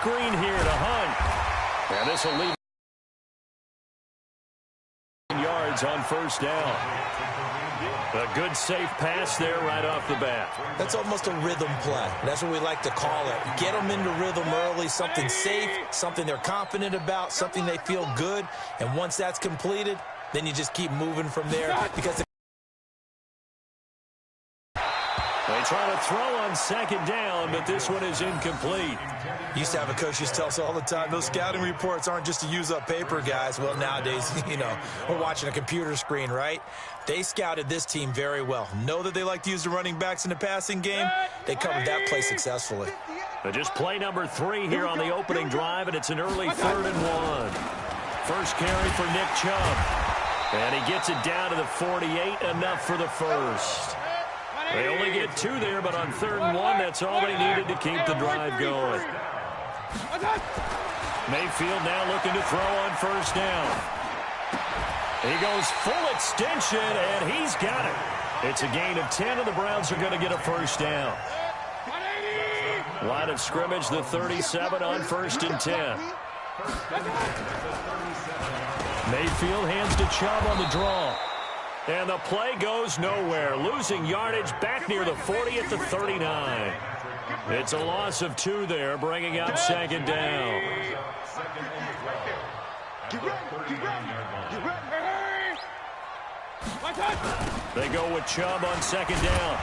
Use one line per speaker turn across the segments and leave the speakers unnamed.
screen here to Hunt. And this will leave yards on first down. A good, safe pass there right off the bat.
That's almost a rhythm play. That's what we like to call it. Get them into rhythm early, something safe, something they're confident about, something they feel good. And once that's completed, then you just keep moving from there because
they try to throw on second down, but this one is incomplete.
Used to have a coach just tell us all the time, those scouting reports aren't just to use up paper, guys. Well, nowadays, we're watching a computer screen, right? They scouted this team very well. Know that they like to use the running backs in the passing game. They covered that play successfully.
But just play number 3 here on the opening drive, and it's an early 3rd and 1. First carry for Nick Chubb. And he gets it down to the 48, enough for the first. They only get 2 there, but on 3rd and 1, that's all they needed to keep the drive going. Mayfield now looking to throw on first down. He goes full extension, and he's got it. It's a gain of 10, and the Browns are going to get a first down. Line of scrimmage, the 37 on 1st and 10. Mayfield hands to Chubb on the draw. And the play goes nowhere. Losing yardage back near the 40 at the 39. It's a loss of 2 there, bringing up second down. They go with Chubb on second down.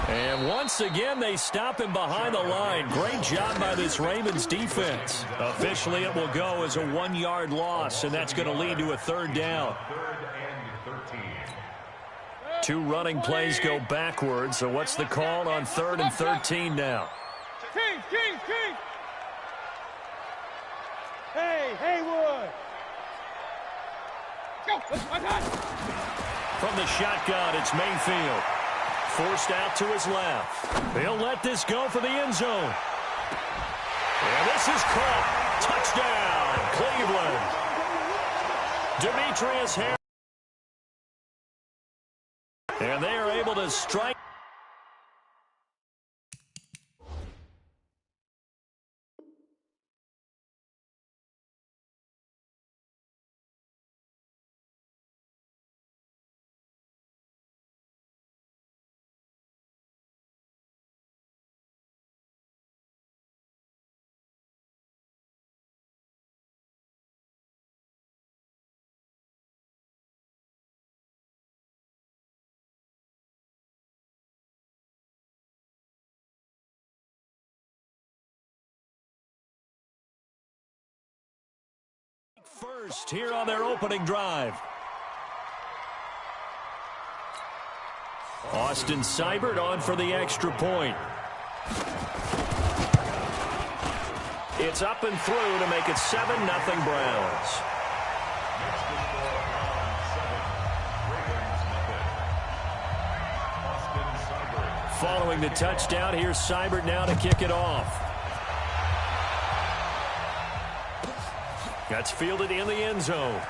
And once again, they stop him behind the line. Great job by this Ravens defense. Officially, it will go as a 1-yard loss, and that's going to lead to a 3rd down. 2 running plays go backwards, so what's the call on 3rd and 13 now?
Hey, Haywood!
From the shotgun, it's Mayfield. Forced out to his left. He'll let this go for the end zone. And this is caught. Touchdown, Cleveland. Demetrius Harris. And they are able to strike. First here on their opening drive. Austin Seibert on for the extra point. It's up and through to make it 7-0 Browns. Following the touchdown, here's Seibert now to kick it off. That's fielded in the end zone.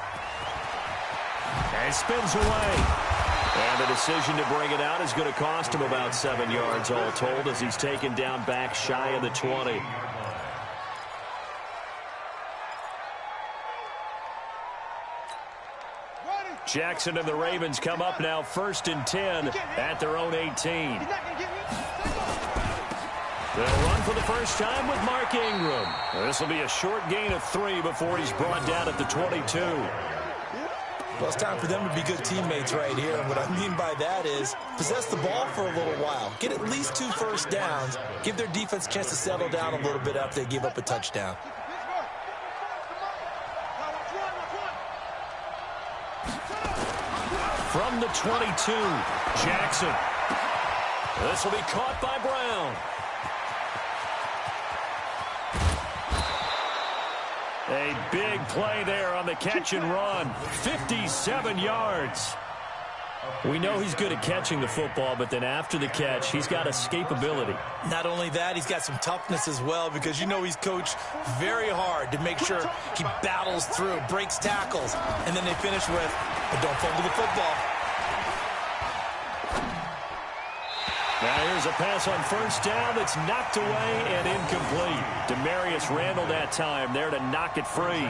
And spins away. And the decision to bring it out is going to cost him about 7 yards all told as he's taken down back shy of the 20. Jackson and the Ravens come up now 1st and 10 at their own 18. They'll run for the first time with Mark Ingram. This will be a short gain of 3 before he's brought down at the 22.
Well, it's time for them to be good teammates right here. And what I mean by that is possess the ball for a little while. Get at least 2 first downs. Give their defense a chance to settle down a little bit after they give up a touchdown.
From the 22, Jackson. This will be caught by Brown. A big play there on the catch and run. 57 yards. We know he's good at catching the football, but then after the catch, he's got escapability.
Not only that, he's got some toughness as well because you know he's coached very hard to make sure he battles through, breaks tackles, and then they finish with, but don't fumble the football.
Now Here's a pass on first down that's knocked away and incomplete. Demarius Randall that time there to knock it free.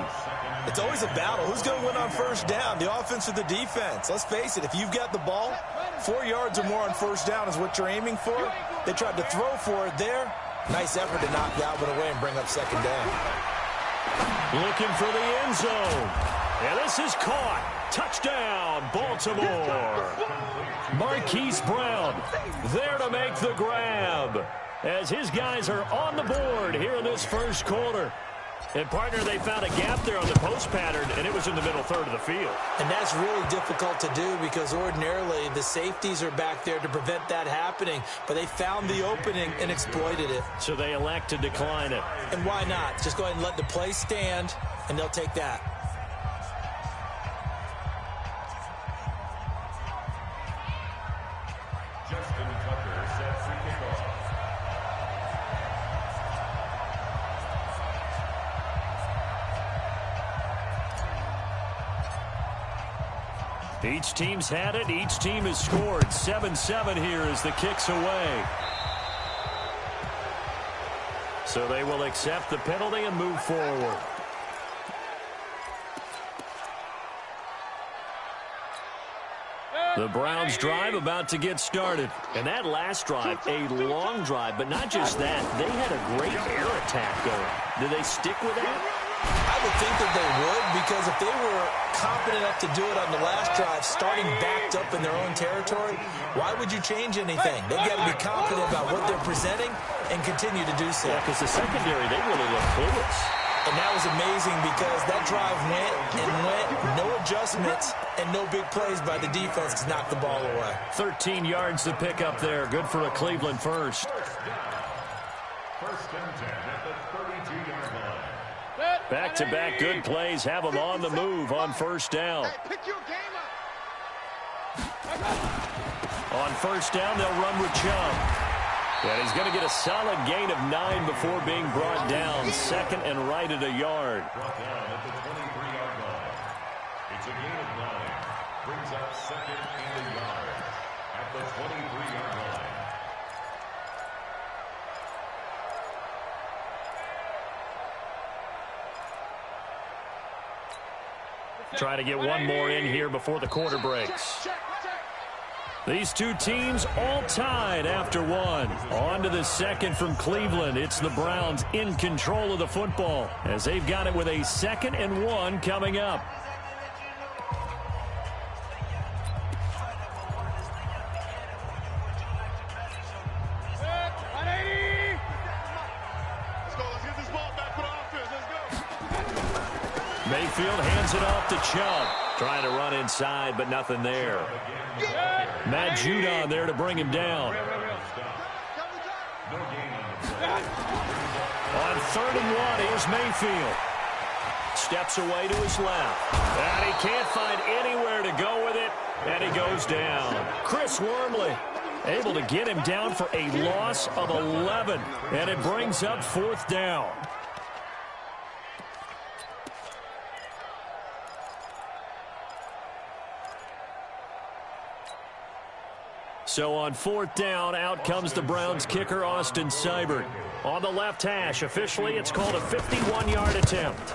It's always a battle. Who's going to win on first down, the offense or the defense? Let's face it, if you've got the ball, 4 yards or more on first down is what you're aiming for. They tried to throw for it there. Nice effort to knock that one away and bring up second down.
Looking for the end zone. And this is caught. Touchdown, Baltimore. Marquise Brown there to make the grab as his guys are on the board here in this first quarter. And, partner, they found a gap there on the post pattern, and it was in the middle third of the field.
And that's really difficult to do because ordinarily the safeties are back there to prevent that happening. But they found the opening and exploited it.
So they elect to decline it.
And why not? Just go ahead and let the play stand, and they'll take that.
Each team's had it. Each team has scored. 7-7 here as the kick's away. So they will accept the penalty and move forward. The Browns drive about to get started. And that last drive, a long drive, but not just that. They had a great air attack going. Did they stick with that?
I would think that they would, because if they were confident enough to do it on the last drive, starting backed up in their own territory, why would you change anything? They've got to be confident about what they're presenting and continue to do so.
Yeah, because the secondary, they really look clueless.
And that was amazing because that drive went and went, no adjustments, and no big plays by the defense to knock the ball away.
13 yards to pick up there. Good for a Cleveland first.
First and 10 at the 32-yard line.
Back-to-back good plays have them on the move on first down. On first down, they'll run with Chubb. And he's going to get a solid gain of 9 before being brought down. Second and right at a yard.
Brought down at the 23-yard line. It's a gain of 9. Brings up second and a yard at the 23-yard line.
Try to get one more in here before the quarter breaks. These two teams all tied after one. On to the second from Cleveland. It's the Browns in control of the football as they've got it with a 2nd and 1 coming up. Mayfield hands it off to Chubb. Trying to run inside, but nothing there. Matt Judon there to bring him down. On 3rd and 1, here's Mayfield. Steps away to his left. And he can't find anywhere to go with it, and he goes down. Chris Wormley able to get him down for a loss of 11, and it brings up 4th down. So on 4th down, out comes the Browns kicker, Austin Seibert. On the left hash, officially, it's called a 51-yard attempt.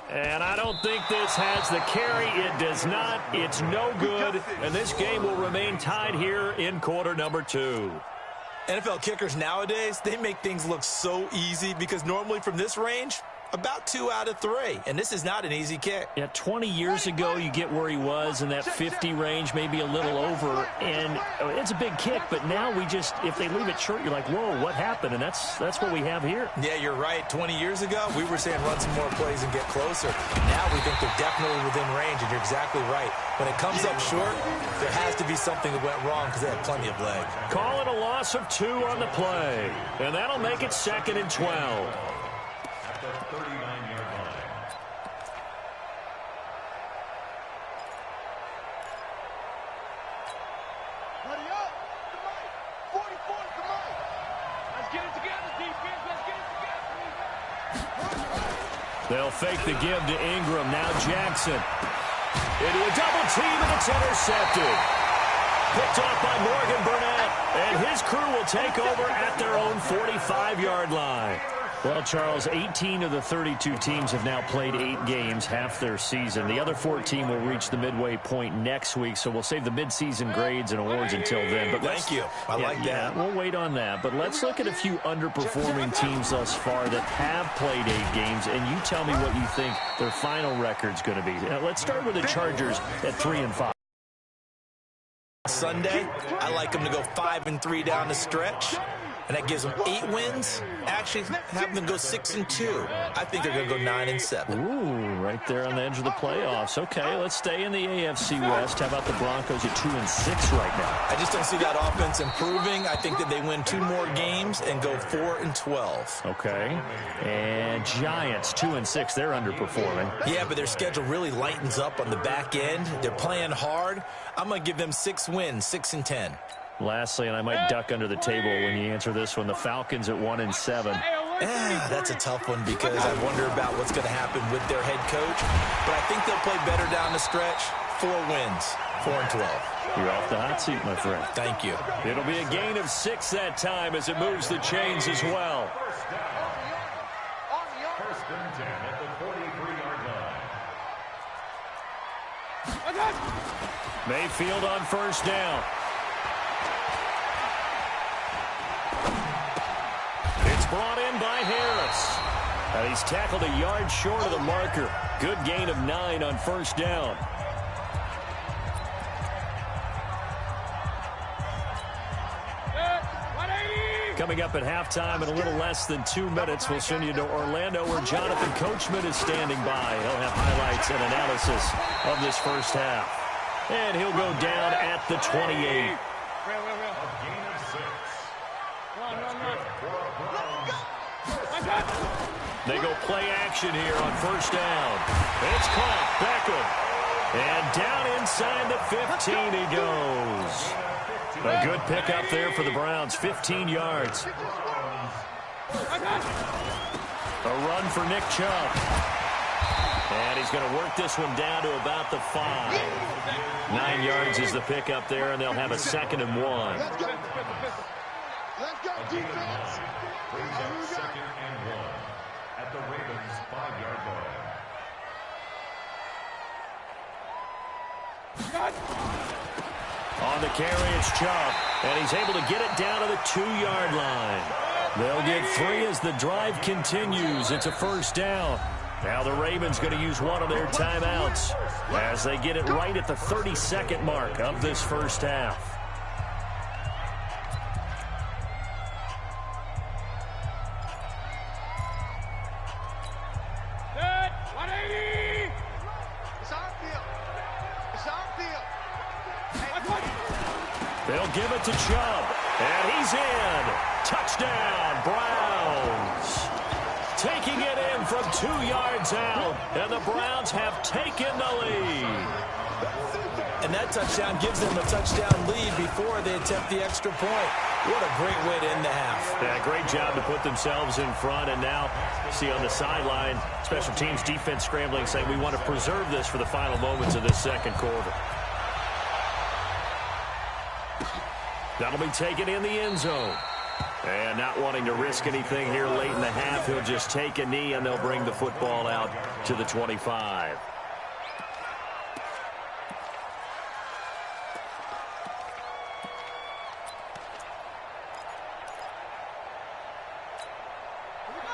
And I don't think this has the carry. It does not. It's no good. And this game will remain tied here in quarter number 2.
NFL kickers nowadays, they make things look so easy because normally from this range, about 2 out of 3. And this is not an easy kick.
Yeah, 20 years ago, you get where he was in that 50 range, maybe a little over. And it's a big kick, but now we just, if they leave it short, you're like, whoa, what happened? And that's what we have here.
Yeah, you're right. 20 years ago, we were saying run some more plays and get closer. Now we think they're definitely within range, and you're exactly right. When it comes up short, there has to be something that went wrong because they had plenty of leg.
Call it a loss of 2 on the play. And that'll make it 2nd and 12.
At the 39-yard line.
Hurry up! Come on! 44, come on! Let's get it together, defense! Let's get it together!
They'll fake the give to Ingram. Now Jackson. Into a double team, and it's intercepted. Picked off by Morgan Burnett. And his crew will take over at their own 45-yard line. Well, Charles, 18 of the 32 teams have now played 8 games, half their season. The other 14 will reach the midway point next week, so we'll save the midseason grades and awards until then. But
thank you. I like that.
We'll wait on that. But let's look at a few underperforming teams thus far that have played 8 games, and you tell me what you think their final record's going to be. Let's start with the Chargers at 3-5.
Sunday, I like them to go 5-3 down the stretch. And that gives them 8 wins. Actually, have them go 6-2. I think they're going to go 9-7.
Ooh, right there on the edge of the playoffs. Okay, let's stay in the AFC West. How about the Broncos at 2-6 right now?
I just don't see that offense improving. I think that they win 2 more games and go 4-12.
Okay. And Giants 2-6. They're underperforming.
Yeah, but their schedule really lightens up on the back end. They're playing hard. I'm going to give them 6 wins, 6-10.
Lastly, and I might duck under the table when you answer this one, the Falcons at 1-7.
That's a tough one because I wonder about what's going to happen with their head coach. But I think they'll play better down the stretch. 4 wins, 4-12.
You're off the hot seat, my friend.
Thank you.
It'll be a gain of 6 that time as it moves the chains as well.
First and 10 at the 43-yard line.
Mayfield on first down. Brought in by Harris. And he's tackled a yard short of the marker. Good gain of 9 on first down. Coming up at halftime in a little less than 2 minutes, we'll send you to Orlando where Jonathan Coachman is standing by. He'll have highlights and analysis of this first half. And he'll go down at the 28. They go play action here on first down. It's caught. Beckham. And down inside the 15 he goes. A good pickup there for the Browns. 15 yards. A run for Nick Chubb. And he's going to work this one down to about the 5. 9 yards is the pickup there, and they'll have a 2nd and 1.
Let's go, defense.
Brings up 2nd and 1 at the Ravens' 5-yard line.
On the carry, it's Chubb, and he's able to get it down to the 2-yard line. They'll get 3 as the drive continues. It's a first down. Now the Ravens going to use one of their timeouts as they get it right at the 32nd mark of this first half. They'll give it to Chubb, and he's in. Touchdown, Browns. Taking it in from 2 yards out, and the Browns have taken the lead.
And that touchdown gives them a touchdown lead before they attempt the extra point. What a great way to end the half.
Yeah, great job to put themselves in front, and now see on the sideline, special teams defense scrambling, saying we want to preserve this for the final moments of this second quarter. That'll be taken in the end zone. And not wanting to risk anything here late in the half, he'll just take a knee, and they'll bring the football out to the 25.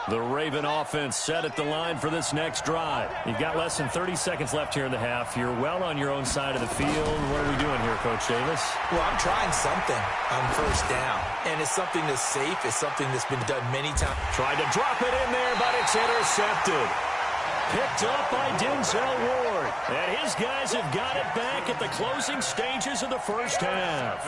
The Raven offense set at the line for this next drive. You've got less than 30 seconds left here in the half. You're well on your own side of the field. What are we doing here, Coach Davis?
Well, I'm trying something on first down. And it's something that's safe. It's something that's been done many times.
Tried to drop it in there, but it's intercepted. Picked up by Denzel Ward. And his guys have got it back at the closing stages of the first half.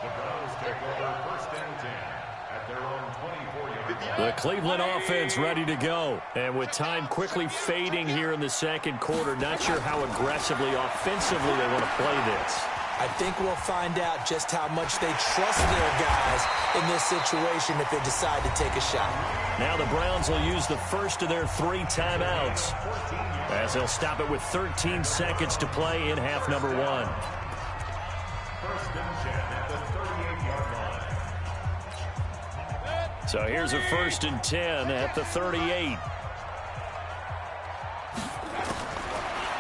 The Browns take over first and 10 at their own 24-yard line.
The Cleveland offense ready to go. And with time quickly fading here in the second quarter, not sure how aggressively, offensively they want to play this.
I think we'll find out just how much they trust their guys in this situation if they decide to take a shot.
Now the Browns will use the first of their 3 timeouts as they'll stop it with 13 seconds to play in half number 1.
First and 10 at the 30.
So here's a 1st and 10 at the 38.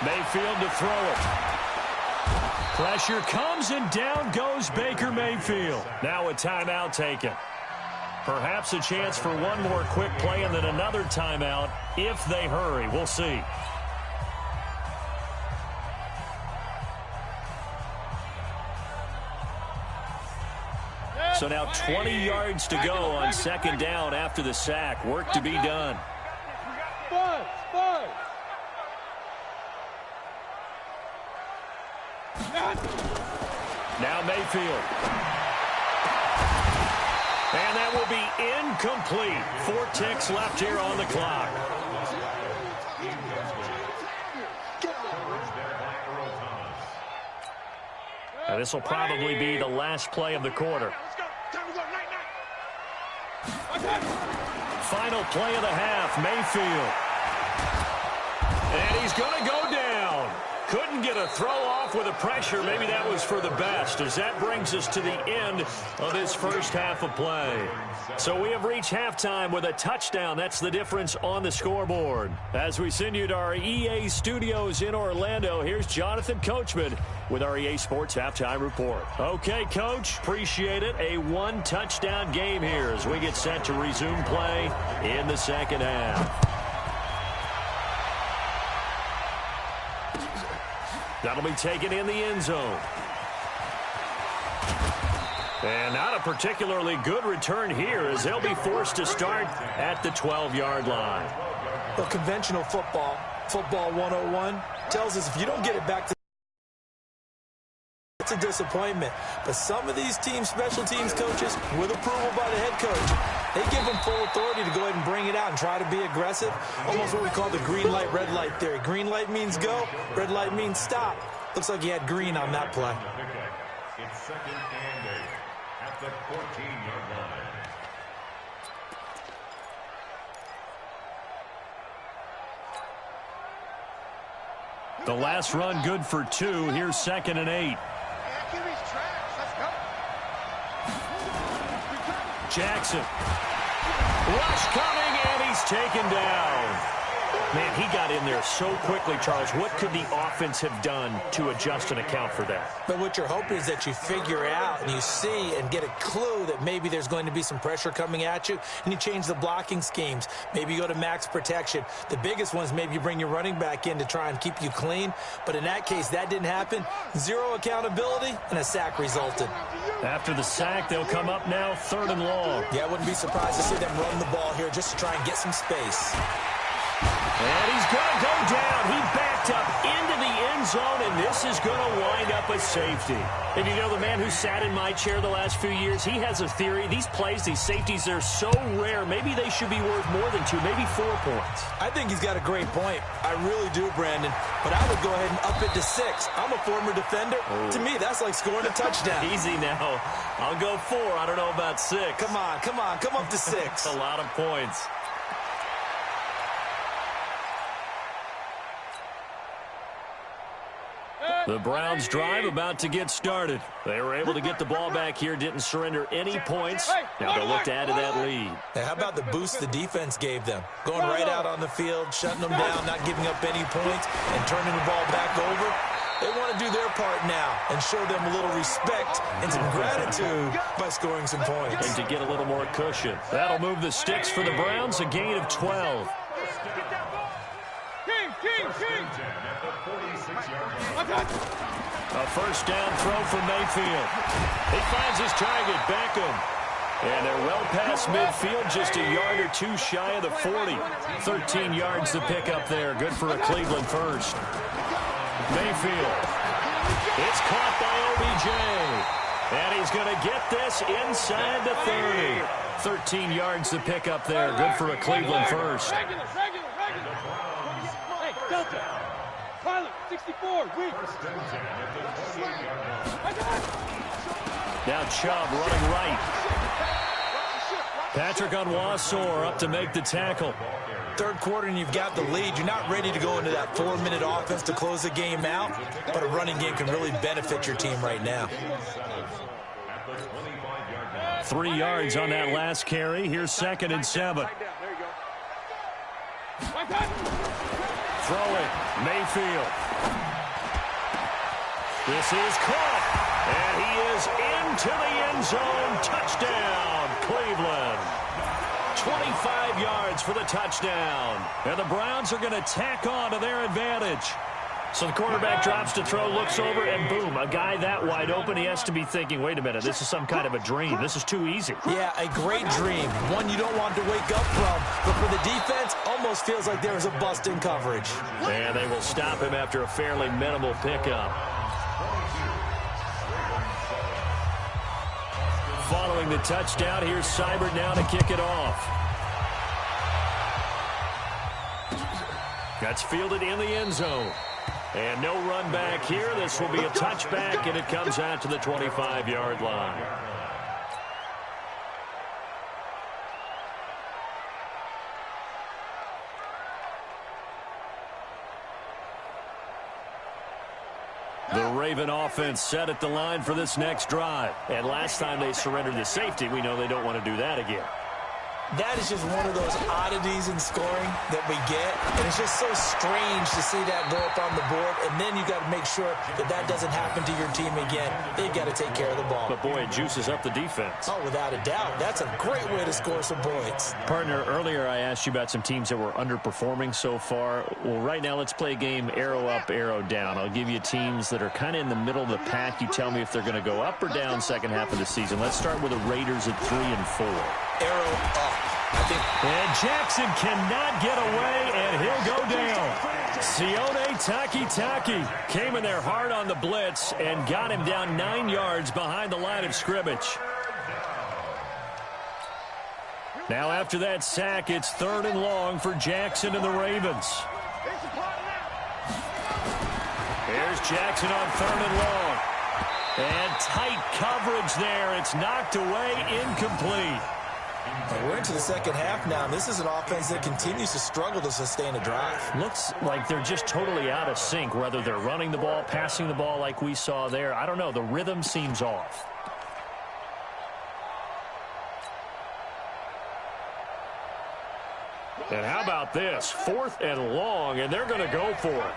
Mayfield to throw it. Pressure comes and down goes Baker Mayfield. Now a timeout taken. Perhaps a chance for one more quick play and then another timeout if they hurry. We'll see. So now 20 yards to go on 2nd down after the sack. Work to be done. Now Mayfield. And that will be incomplete. 4 ticks left here on the clock. Now this will probably be the last play of the quarter. Final play of the half, Mayfield. And he's going to go down. Couldn't get a throw off with the pressure. Maybe that was for the best, as that brings us to the end of this first half of play. So we have reached halftime with a touchdown. That's the difference on the scoreboard. As we send you to our EA studios in Orlando, here's Jonathan Coachman with our EA Sports Halftime Report. Okay, Coach, appreciate it. A 1-touchdown game here as we get set to resume play in the second half. That'll be taken in the end zone. And not a particularly good return here as they'll be forced to start at the 12-yard line.
Well, conventional football 101, tells us if you don't get it back to it's a disappointment. But some of these teams, special teams coaches, with approval by the head coach, they give them full authority to go ahead and bring it out and try to be aggressive. Almost what we call the green light, red light theory. Green light means go, red light means stop. Looks like he had green on that play.
It's 2nd and 8 at the 14-yard line.
The last run good for 2. Here's 2nd and 8. Jackson. Rush coming, and he's taken down. Man, he got in there so quickly, Charles. What could the offense have done to adjust and account for that?
But what you're hoping is that you figure out and you see and get a clue that maybe there's going to be some pressure coming at you, and you change the blocking schemes. Maybe you go to max protection. The biggest one is maybe you bring your running back in to try and keep you clean. But in that case, that didn't happen. Zero accountability, and a sack resulted.
After the sack, they'll come up now 3rd and long.
Yeah, I wouldn't be surprised to see them run the ball here just to try and get some space.
And he's going to go down. He backed up into the end zone, and this is going to wind up a safety. And you know, the man who sat in my chair the last few years, he has a theory. These plays, these safeties, they're so rare. Maybe they should be worth more than 2, maybe 4 points.
I think he's got a great point. I really do, Brandon. But I would go ahead and up it to 6. I'm a former defender. Oh. To me, that's like scoring a touchdown.
Easy now. I'll go 4. I don't know about 6.
Come on. Come up to 6.
A lot of points. The Browns drive about to get started. They were able to get the ball back here, didn't surrender any points. Now they'll look to add to that lead.
Now, how about the boost the defense gave them? Going right out on the field, shutting them down, not giving up any points, and turning the ball back over. They want to do their part now and show them a little respect and some gratitude by scoring some points.
And to get a little more cushion. That'll move the sticks for the Browns, a gain of 12.
King.
A 1st down throw for Mayfield. He finds his target, Beckham. And they're well past midfield, just a yard or 2 shy of the 40. 13 yards to pick up there. Good for a Cleveland first. Mayfield. It's caught by OBJ. And he's going to get this inside the 30. 13 yards to pick up there. Good for a Cleveland first.
Pilot, 64,
Now Chubb running right. Patrick Onwuasor up to make the tackle.
3rd quarter and you've got the lead. You're not ready to go into that 4-minute offense to close the game out, but a running game can really benefit your team right now.
3 yards on that last carry. Here's 2nd and 7.
There you go.
Throw it. Mayfield. This is caught. And he is into the end zone. Touchdown, Cleveland. 25 yards for the touchdown. And the Browns are going to tack on to their advantage. So the quarterback drops to throw, looks over, and boom, a guy that wide open, he has to be thinking, wait a minute, this is some kind of a dream. This is too easy.
Yeah, a great dream. One you don't want to wake up from. But for the defense, almost feels like there was a bust in coverage.
And they will stop him after a fairly minimal pickup. Following the touchdown, here's Seibert now to kick it off. That's fielded in the end zone. And no run back here. This will be a touchback, and it comes out to the 25-yard line. The Raven offense set at the line for this next drive. And last time they surrendered the safety, we know they don't want to do that again.
That is just one of those oddities in scoring that we get. And it's just so strange to see that go up on the board. And then you got to make sure that that doesn't happen to your team again. They've got to take care of the ball.
But, boy, it juices up the defense.
Oh, without a doubt. That's a great way to score some points.
Partner, earlier I asked you about some teams that were underperforming so far. Well, right now let's play a game arrow up, arrow down. I'll give you teams that are kind of in the middle of the pack. You tell me if they're going to go up or down second half of the season. Let's start with the Raiders at 3 and 4.
Arrow up.
And Jackson cannot get away, and he'll go down. Sione Takitaki came in there hard on the blitz and got him down 9 yards behind the line of scrimmage. Now after that sack, it's 3rd and long for Jackson and the Ravens. Here's Jackson on 3rd and long. And tight coverage there. It's knocked away, incomplete.
We're into the second half now. This is an offense that continues to struggle to sustain a drive.
Looks like they're just totally out of sync, whether they're running the ball, passing the ball like we saw there. I don't know. The rhythm seems off. And how about this? 4th and long, and they're going to go for it.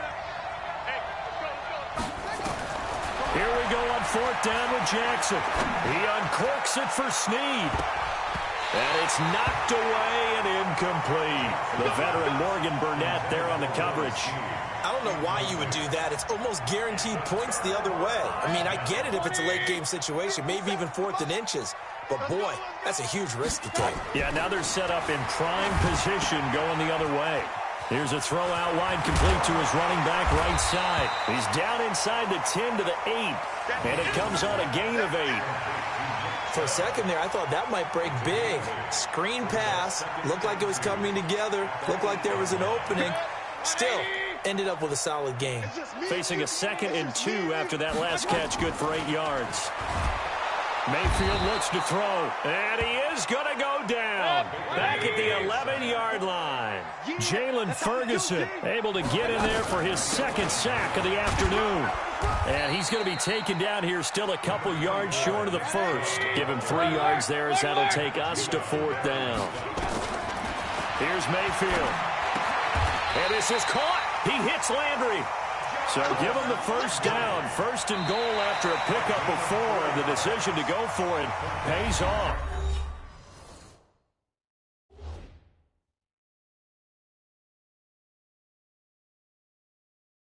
Here we go on 4th down with Jackson. He uncorks it for Snead. And it's knocked away and incomplete. The veteran Morgan Burnett there on the coverage.
I don't know why you would do that. It's almost guaranteed points the other way. I mean, I get it if it's a late game situation, maybe even 4th and inches. But, boy, that's a huge risk to take.
Yeah, now they're set up in prime position going the other way. Here's a throw out wide, complete to his running back right side. He's down inside the 10 to the 8. And it comes on a gain of 8.
For a second there, I thought that might break big. Screen pass. Looked like it was coming together. Looked like there was an opening. Still, ended up with a solid game.
Facing a 2nd and 2 after that last catch, good for 8 yards. Mayfield looks to throw, and he is going to go down. Back at the 11-yard line. Jalen Ferguson able to get in there for his 2nd sack of the afternoon. And he's going to be taken down here still a couple yards short of the 1st. Give him 3 yards there as that'll take us to 4th down. Here's Mayfield. And this is caught. He hits Landry. So give him the 1st down. 1st and goal after a pickup of 4. And the decision to go for it pays off.